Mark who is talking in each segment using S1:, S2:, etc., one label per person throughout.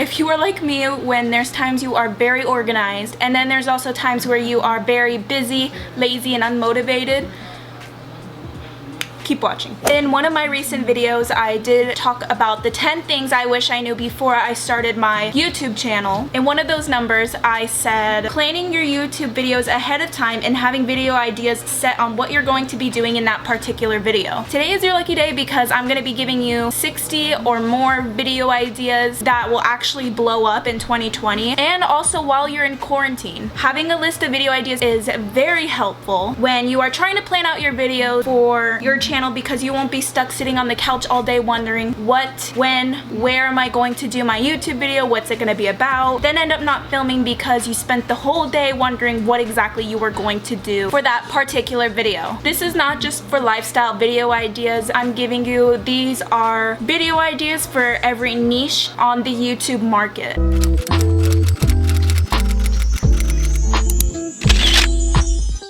S1: if you are like me, when there's times you are very organized and then there's also times where you are very busy, lazy, and unmotivated, keep watching. In one of my recent videos, I did talk about the 10 things I wish I knew before I started my YouTube channel. In one of those numbers, I said planning your YouTube videos ahead of time and having video ideas set on what you're going to be doing in that particular video. Today is your lucky day because I'm going to be giving you 60 or more video ideas that will actually blow up in 2020, and also while you're in quarantine. Having a list of video ideas is very helpful when you are trying to plan out your videos for your channel, because you won't be stuck sitting on the couch all day wondering what, when, where am I going to do my YouTube video, what's it going to be about, then end up not filming because you spent the whole day wondering what exactly you were going to do for that particular video. This is not just for lifestyle video ideas I'm giving you. These are video ideas for every niche on the YouTube market.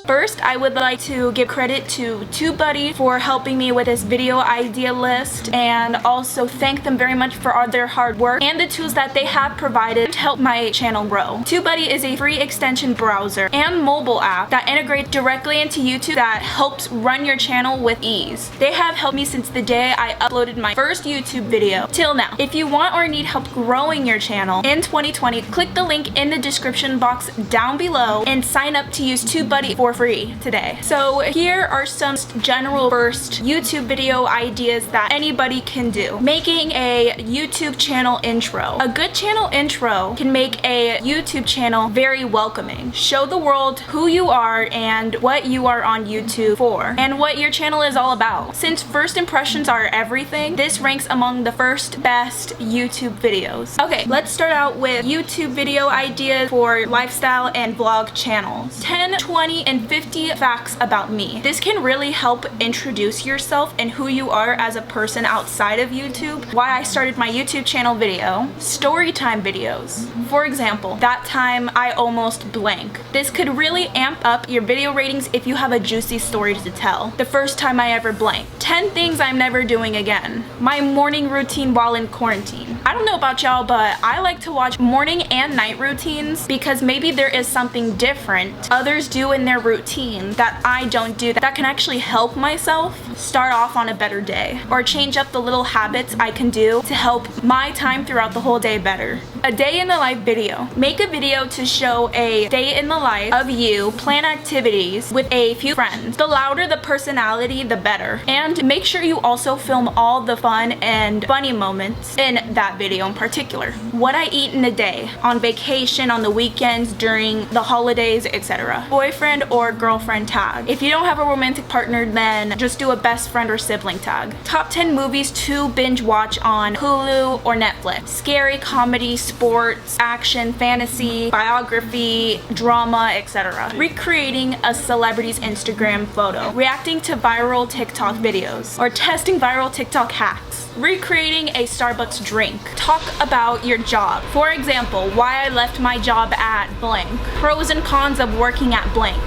S1: First, I would like to give credit to TubeBuddy for helping me with this video idea list, and also thank them very much for all their hard work and the tools that they have provided to help my channel grow. TubeBuddy is a free extension browser and mobile app that integrates directly into YouTube that helps run your channel with ease. They have helped me since the day I uploaded my first YouTube video till now. If you want or need help growing your channel in 2020, click the link in the description box down below and sign up to use TubeBuddy for free today. So here are some general first YouTube video ideas that anybody can do. Making a YouTube channel intro. A good channel intro can make a YouTube channel very welcoming. Show the world who you are and what you are on YouTube for, and what your channel is all about. Since first impressions are everything, this ranks among the first best YouTube videos. Okay, let's start out with YouTube video ideas for lifestyle and vlog channels. 10, 20, and 50 facts about me. This can really help introduce yourself and who you are as a person outside of YouTube. Why I started my YouTube channel video. Story time videos. For example, that time I almost blank. This could really amp up your video ratings if you have a juicy story to tell. The first time I ever blanked. 10 things I'm never doing again. My morning routine while in quarantine. I don't know about y'all, but I like to watch morning and night routines because maybe there is something different others do in their routine that I don't do that can actually help myself start off on a better day, or change up the little habits I can do to help my time throughout the whole day better. A day in the life video. Make a video to show a day in the life of you, plan activities with a few friends. The louder the personality, the better. And make sure you also film all the fun and funny moments in that video in particular. What I eat in a day, on vacation, on the weekends, during the holidays, etc. Boyfriend or girlfriend tag. If you don't have a romantic partner, then just do a best friend or sibling tag. Top 10 movies to binge watch on Hulu or Netflix. Scary, comedy, sports, action, fantasy, biography, drama, etc. Recreating a celebrity's Instagram photo. Reacting to viral TikTok videos, or testing viral TikTok hacks. Recreating a Starbucks drink. Talk about your job. For example, why I left my job at blank. Pros and cons of working at blank.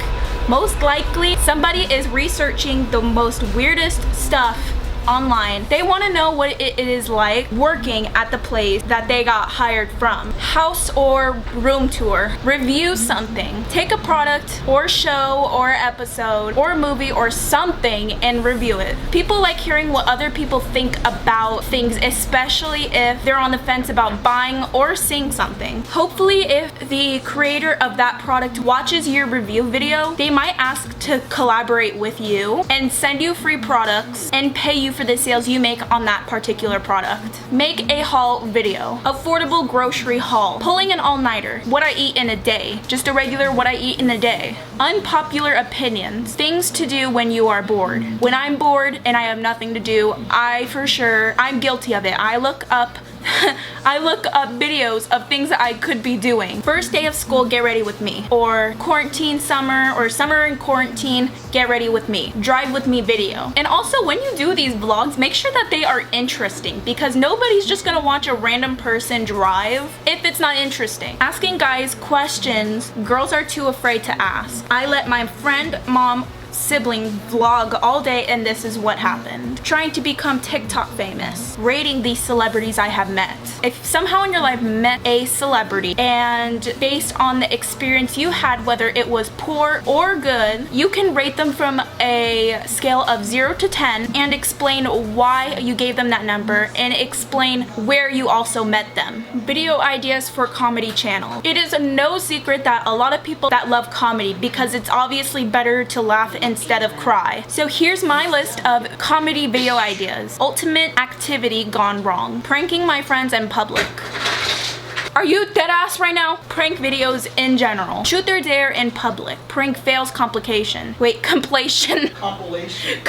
S1: Most likely, somebody is researching the most weirdest stuff online. They want to know what it is like working at the place that they got hired from. House or room tour. Review something. Take a product or show or episode or movie or something and review it. People like hearing what other people think about things, especially if they're on the fence about buying or seeing something. Hopefully, if the creator of that product watches your review video, they might ask to collaborate with you and send you free products and pay you for the sales you make on that particular product. Make a haul video. Affordable grocery haul. Pulling an all-nighter. What I eat in a day. Just a regular what I eat in a day. Unpopular opinions. Things to do when you are bored. When I'm bored and I have nothing to do, I'm guilty of it. I look up videos of things that I could be doing. First day of school, get ready with me. Or quarantine summer, or summer in quarantine, get ready with me. Drive with me video. And also, when you do these vlogs, make sure that they are interesting, because nobody's just gonna watch a random person drive if it's not interesting. Asking guys questions girls are too afraid to ask. I let my friend, mom, sibling vlog all day and this is what happened. Trying to become TikTok famous. Rating these celebrities I have met. If somehow in your life met a celebrity and based on the experience you had, whether it was poor or good, you can rate them from a scale of 0 to 10 and explain why you gave them that number and explain where you also met them. Video ideas for comedy channel. It is no secret that a lot of people that love comedy because it's obviously better to laugh instead of cry. So here's my list of comedy video ideas. Ultimate activity gone wrong. Pranking my friends in public. Are you dead ass right now? Prank videos in general. Truth or dare in public. Prank fails complication. Wait, compilation.
S2: Compilation.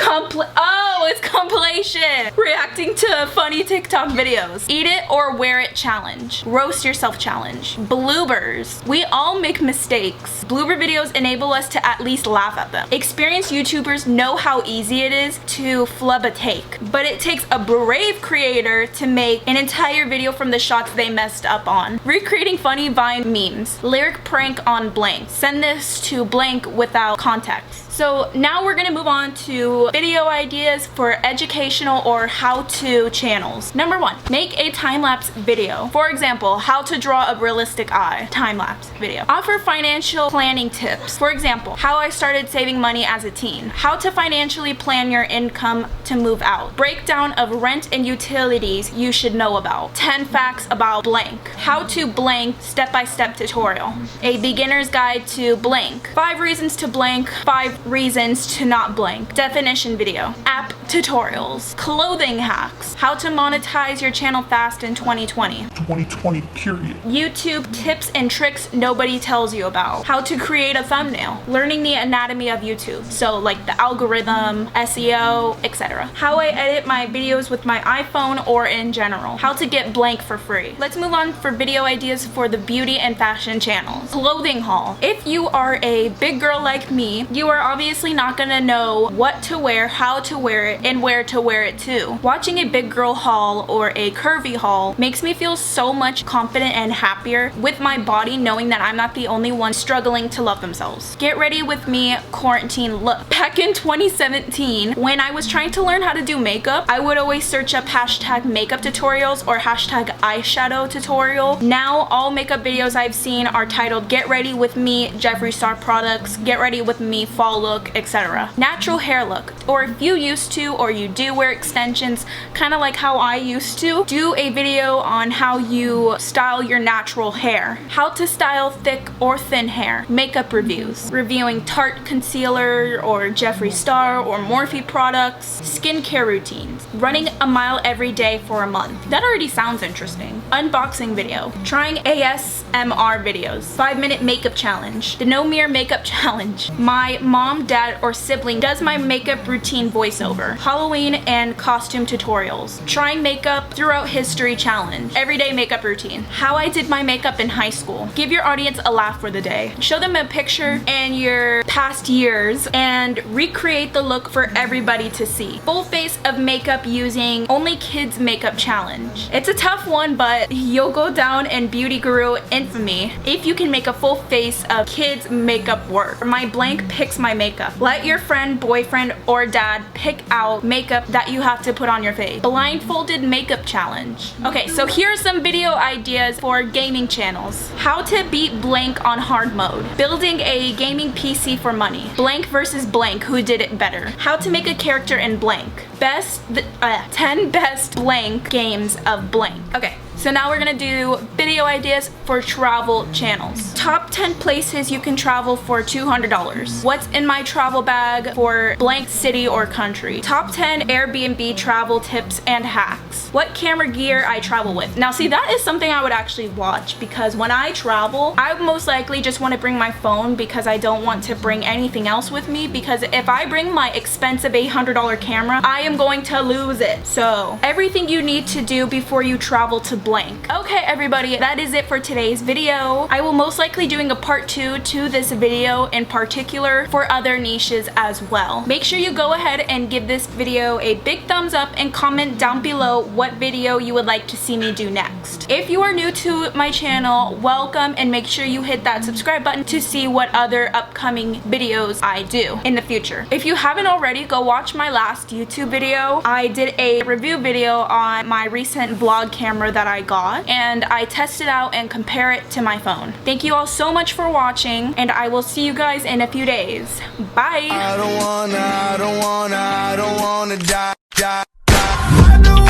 S1: Oh, it's compilation. Reacting to funny TikTok videos. Eat it or wear it challenge. Roast yourself challenge. Bloopers. We all make mistakes. Blooper videos enable us to at least laugh at them. Experienced YouTubers know how easy it is to flub a take, but it takes a brave creator to make an entire video from the shots they messed up on. Recreating funny Vine memes. Lyric prank on blank. Send this to blank without context. So now we're gonna move on to video ideas for educational or how-to channels. Number 1, make a time-lapse video. For example, how to draw a realistic eye. Time-lapse video. Offer financial planning tips. For example, how I started saving money as a teen. How to financially plan your income to move out. Breakdown of rent and utilities you should know about. 10 facts about blank. How to blank step-by-step tutorial. A beginner's guide to blank. 5 reasons to blank. 5 reasons to not blank. Definition video. App tutorials. Clothing hacks. How to monetize your channel fast in 2020.
S2: 2020 period.
S1: YouTube tips and tricks nobody tells you about. How to create a thumbnail. Learning the anatomy of YouTube. So like the algorithm, SEO, etc. How I edit my videos with my iPhone or in general. How to get blank for free. Let's move on for video ideas for the beauty and fashion channels. Clothing haul. If you are a big girl like me, you are obviously not gonna know what to wear, how to wear it, and where to wear it to. Watching a big girl haul or a curvy haul makes me feel so much confident and happier with my body, knowing that I'm not the only one struggling to love themselves. Get ready with me quarantine look. Back in 2017, when I was trying to learn how to do makeup, I would always search up hashtag makeup tutorials or hashtag eyeshadow tutorial. Now all makeup videos I've seen are titled Get Ready With Me Jeffree Star Products, Get Ready With Me Fall Look, etc. Natural hair look. Or if you used to or you do wear extensions, kind of like how I used to, do a video on how you style your natural hair. How to style thick or thin hair. Makeup reviews. Reviewing Tarte concealer or Jeffree Star or Morphe products. Skincare routines. Running a mile every day for a month. That already sounds interesting. Unboxing video. Trying ASMR videos. 5-minute makeup challenge. The No Mirror makeup challenge. My mom, dad, or sibling does my makeup routine voiceover. Halloween and costume tutorials. Trying makeup throughout history challenge. Everyday makeup routine. How I did my makeup in high school. Give your audience a laugh for the day. Show them a picture and your past years and recreate the look for everybody to see. Full face of makeup using only kids makeup challenge. It's a tough one, but you'll go down in beauty guru infamy if you can make a full face of kids makeup work. My blank picks my makeup. Let your friend, boyfriend, or dad pick out makeup that you have to put on your face. Blindfolded makeup challenge. Okay, so here are some video ideas for gaming channels. How to beat blank on hard mode. Building a gaming PC for money. Blank versus blank, who did it better? How to make a character in blank. 10 best blank games of blank. Okay. So now we're gonna do video ideas for travel channels. Top 10 places you can travel for $200. What's in my travel bag for blank city or country. Top 10 Airbnb travel tips and hacks. What camera gear I travel with. Now see, that is something I would actually watch because when I travel, I most likely just want to bring my phone because I don't want to bring anything else with me, because if I bring my expensive $800 camera, I am going to lose it. So everything you need to do before you travel to blank. Okay everybody, that is it for today's video. I will most likely doing a part 2 to this video in particular for other niches as well. Make sure you go ahead and give this video a big thumbs up and comment down below what video you would like to see me do next. If you are new to my channel, welcome, and make sure you hit that subscribe button to see what other upcoming videos I do in the future. If you haven't already, go watch my last YouTube video. I did a review video on my recent vlog camera that I got, and I test it out and compare it to my phone. Thank you all so much for watching, and I will see you guys in a few days. Bye! I don't wanna die. I don't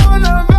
S1: wanna